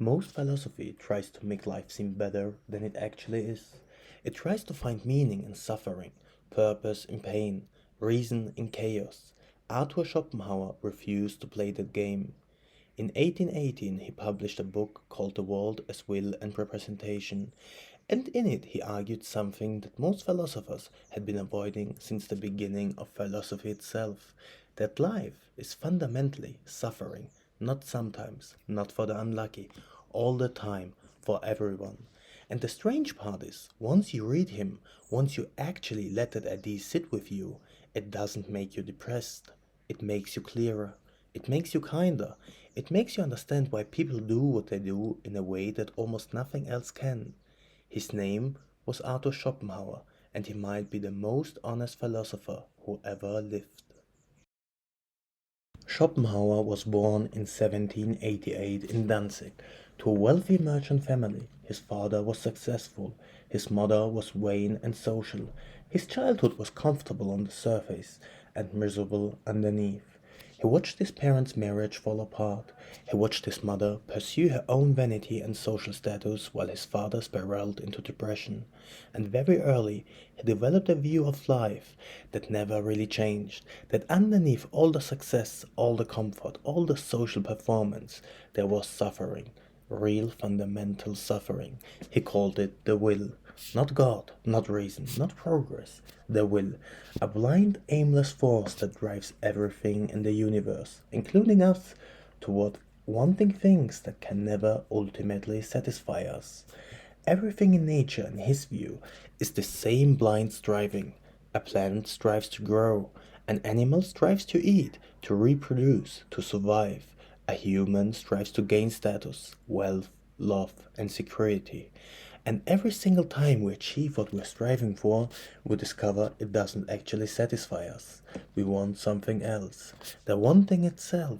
Most philosophy tries to make life seem better than it actually is. It tries to find meaning in suffering, purpose in pain, reason in chaos. Arthur Schopenhauer refused to play that game. In 1818, he published a book called The World as Will and Representation, and in it he argued something that most philosophers had been avoiding since the beginning of philosophy itself, that life is fundamentally suffering, not sometimes, not for the unlucky, all the time, for everyone. And the strange part is, once you read him, once you actually let that idea sit with you, it doesn't make you depressed. It makes you clearer. It makes you kinder. It makes you understand why people do what they do in a way that almost nothing else can. His name was Arthur Schopenhauer, and he might be the most honest philosopher who ever lived. Schopenhauer was born in 1788 in Danzig to a wealthy merchant family. His father was successful, his mother was vain and social. His childhood was comfortable on the surface and miserable underneath. He watched his parents' marriage fall apart. He watched his mother pursue her own vanity and social status while his father spiraled into depression. And very early, he developed a view of life that never really changed, that underneath all the success, all the comfort, all the social performance, there was suffering, real fundamental suffering. He called it the will. Not God, not reason, not progress. The will. A blind, aimless force that drives everything in the universe, including us, toward wanting things that can never ultimately satisfy us. Everything in nature, in his view, is the same blind striving. A plant strives to grow, an animal strives to eat, to reproduce, to survive. A human strives to gain status, wealth, love, and security. And every single time we achieve what we're striving for, we discover it doesn't actually satisfy us. We want something else. The wanting itself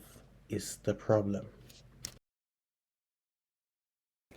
is the problem.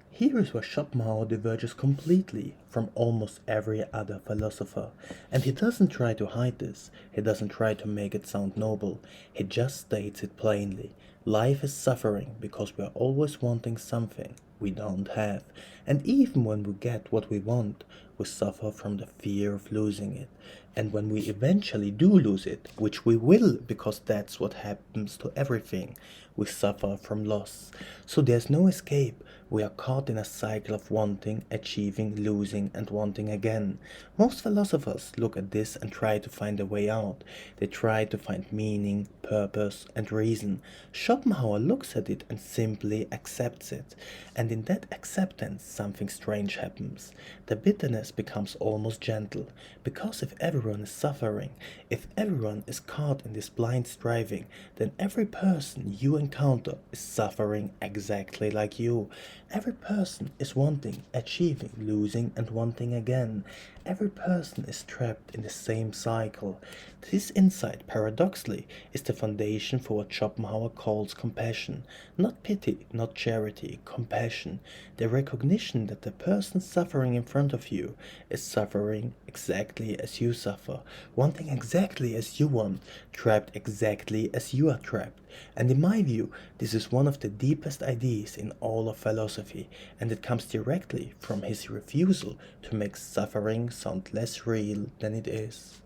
Here is where Schopenhauer diverges completely from almost every other philosopher, and he doesn't try to hide this, he doesn't try to make it sound noble, he just states it plainly. Life is suffering because we are always wanting something we don't have, and even when we get what we want, we suffer from the fear of losing it. And when we eventually do lose it, which we will because that's what happens to everything, we suffer from loss. So there's no escape. We are caught in a cycle of wanting, achieving, losing, and wanting again. Most philosophers look at this and try to find a way out. They try to find meaning, purpose, and reason. Schopenhauer looks at it and simply accepts it. And in that acceptance, something strange happens. The bitterness becomes almost gentle. Because if everyone is suffering, if everyone is caught in this blind striving, then every person you encounter is suffering exactly like you. Every person is wanting, achieving, losing, and wanting again. Every person is trapped in the same cycle. This insight, paradoxically, is the foundation for what Schopenhauer calls compassion. Not pity, not charity, compassion. The recognition that the person suffering in front of you is suffering exactly as you suffer, wanting exactly as you want, trapped exactly as you are trapped. And in my view, this is one of the deepest ideas in all of philosophy, and it comes directly from his refusal to make suffering sound less real than it is.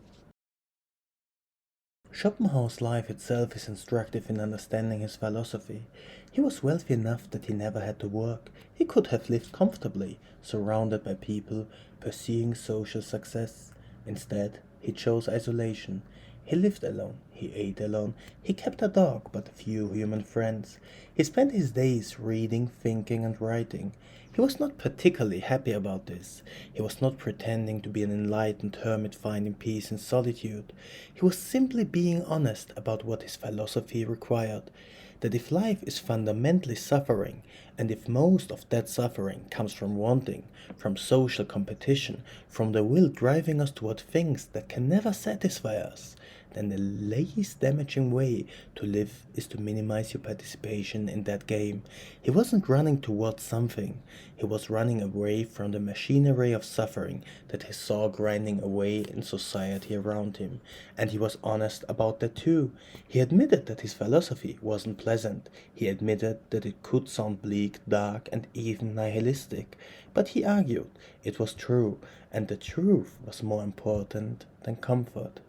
Schopenhauer's life itself is instructive in understanding his philosophy. He was wealthy enough that he never had to work. He could have lived comfortably, surrounded by people, pursuing social success. Instead, he chose isolation. He lived alone, he ate alone, he kept a dog but few human friends. He spent his days reading, thinking, and writing. He was not particularly happy about this. He was not pretending to be an enlightened hermit finding peace in solitude. He was simply being honest about what his philosophy required. That if life is fundamentally suffering, and if most of that suffering comes from wanting, from social competition, from the will driving us toward things that can never satisfy us, then the least damaging way to live is to minimize your participation in that game. He wasn't running towards something, he was running away from the machinery of suffering that he saw grinding away in society around him, and he was honest about that too. He admitted that his philosophy wasn't pleasant, he admitted that it could sound bleak, dark, and even nihilistic, but he argued it was true, and the truth was more important than comfort.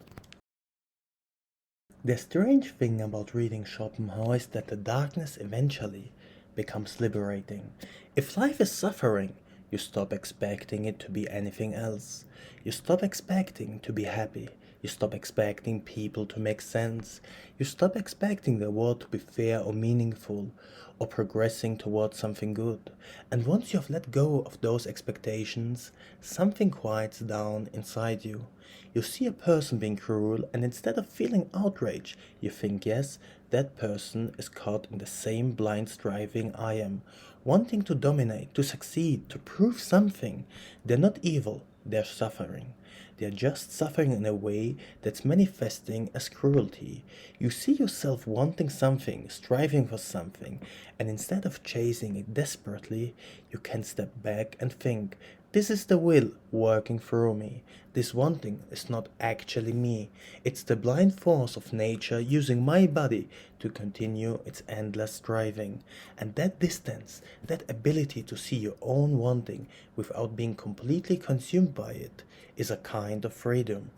The strange thing about reading Schopenhauer is that the darkness eventually becomes liberating. If life is suffering, you stop expecting it to be anything else. You stop expecting to be happy. You stop expecting people to make sense. You stop expecting the world to be fair or meaningful or progressing towards something good. And once you have let go of those expectations, something quiets down inside you. You see a person being cruel, and instead of feeling outrage, you think, yes, that person is caught in the same blind striving I am, wanting to dominate, to succeed, to prove something. They're not evil, they're suffering. They're just suffering in a way that's manifesting as cruelty. You see yourself wanting something, striving for something, and instead of chasing it desperately, you can step back and think, this is the will working through me. This wanting is not actually me. It's the blind force of nature using my body to continue its endless striving. And that distance, that ability to see your own wanting without being completely consumed by it, is a kind of freedom.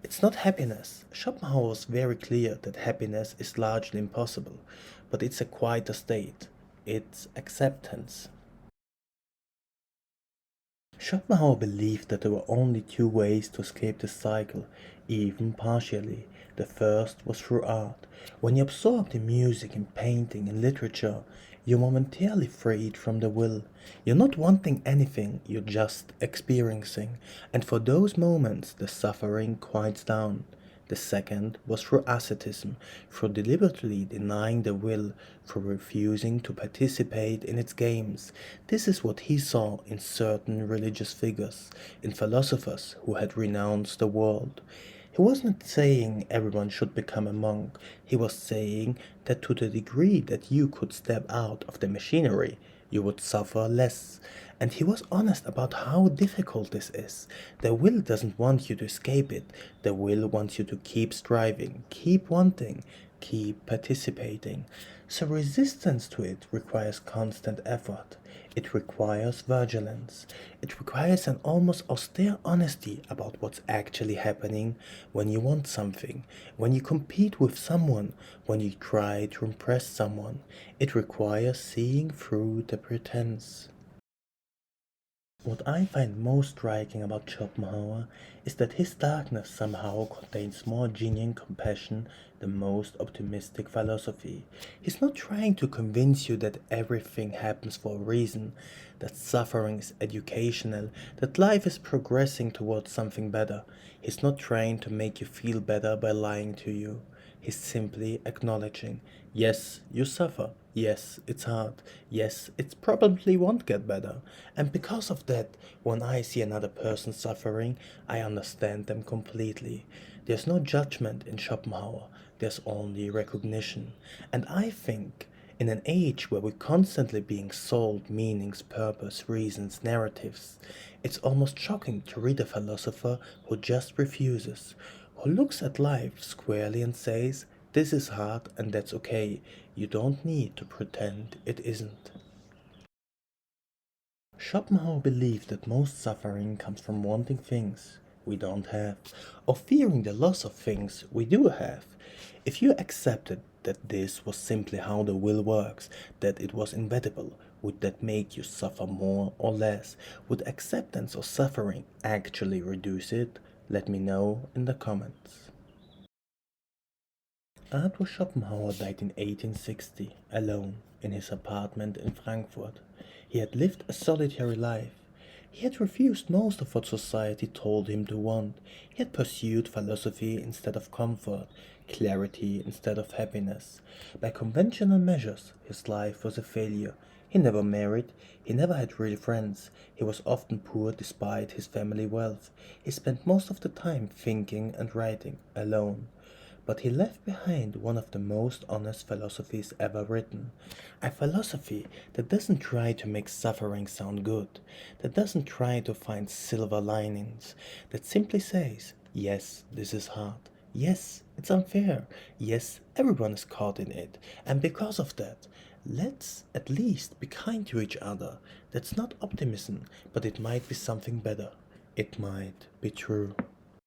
It's not happiness. Schopenhauer was very clear that happiness is largely impossible, but it's a quieter state. It's acceptance. Schopenhauer believed that there were only two ways to escape the cycle, even partially. The first was through art. When you absorbed in music, in painting, in literature, you're momentarily freed from the will. You're not wanting anything, you're just experiencing. And for those moments, the suffering quiets down. The second was through asceticism, through deliberately denying the will, through refusing to participate in its games. This is what he saw in certain religious figures, in philosophers who had renounced the world. He wasn't saying everyone should become a monk, he was saying that to the degree that you could step out of the machinery, you would suffer less. And he was honest about how difficult this is. The will doesn't want you to escape it. The will wants you to keep striving, keep wanting, keep participating. So resistance to it requires constant effort. It requires vigilance. It requires an almost austere honesty about what's actually happening when you want something, when you compete with someone, when you try to impress someone. It requires seeing through the pretense. What I find most striking about Schopenhauer is that his darkness somehow contains more genuine compassion than most optimistic philosophy. He's not trying to convince you that everything happens for a reason, that suffering is educational, that life is progressing towards something better. He's not trying to make you feel better by lying to you. He's simply acknowledging, yes, you suffer. Yes, it's hard. Yes, it probably won't get better. And because of that, when I see another person suffering, I understand them completely. There's no judgment in Schopenhauer, there's only recognition. And I think, in an age where we're constantly being sold meanings, purpose, reasons, narratives, it's almost shocking to read a philosopher who just refuses, who looks at life squarely and says, this is hard and that's okay. You don't need to pretend it isn't. Schopenhauer believed that most suffering comes from wanting things we don't have, or fearing the loss of things we do have. If you accepted that this was simply how the will works, that it was inevitable, would that make you suffer more or less? Would acceptance of suffering actually reduce it? Let me know in the comments. Arthur Schopenhauer died in 1860, alone, in his apartment in Frankfurt. He had lived a solitary life. He had refused most of what society told him to want. He had pursued philosophy instead of comfort, clarity instead of happiness. By conventional measures, his life was a failure. He never married, he never had real friends, he was often poor despite his family wealth. He spent most of the time thinking and writing, alone. But he left behind one of the most honest philosophies ever written. A philosophy that doesn't try to make suffering sound good, that doesn't try to find silver linings, that simply says, yes, this is hard. Yes, it's unfair. Yes, everyone is caught in it. And because of that, let's at least be kind to each other. That's not optimism, but it might be something better. It might be true.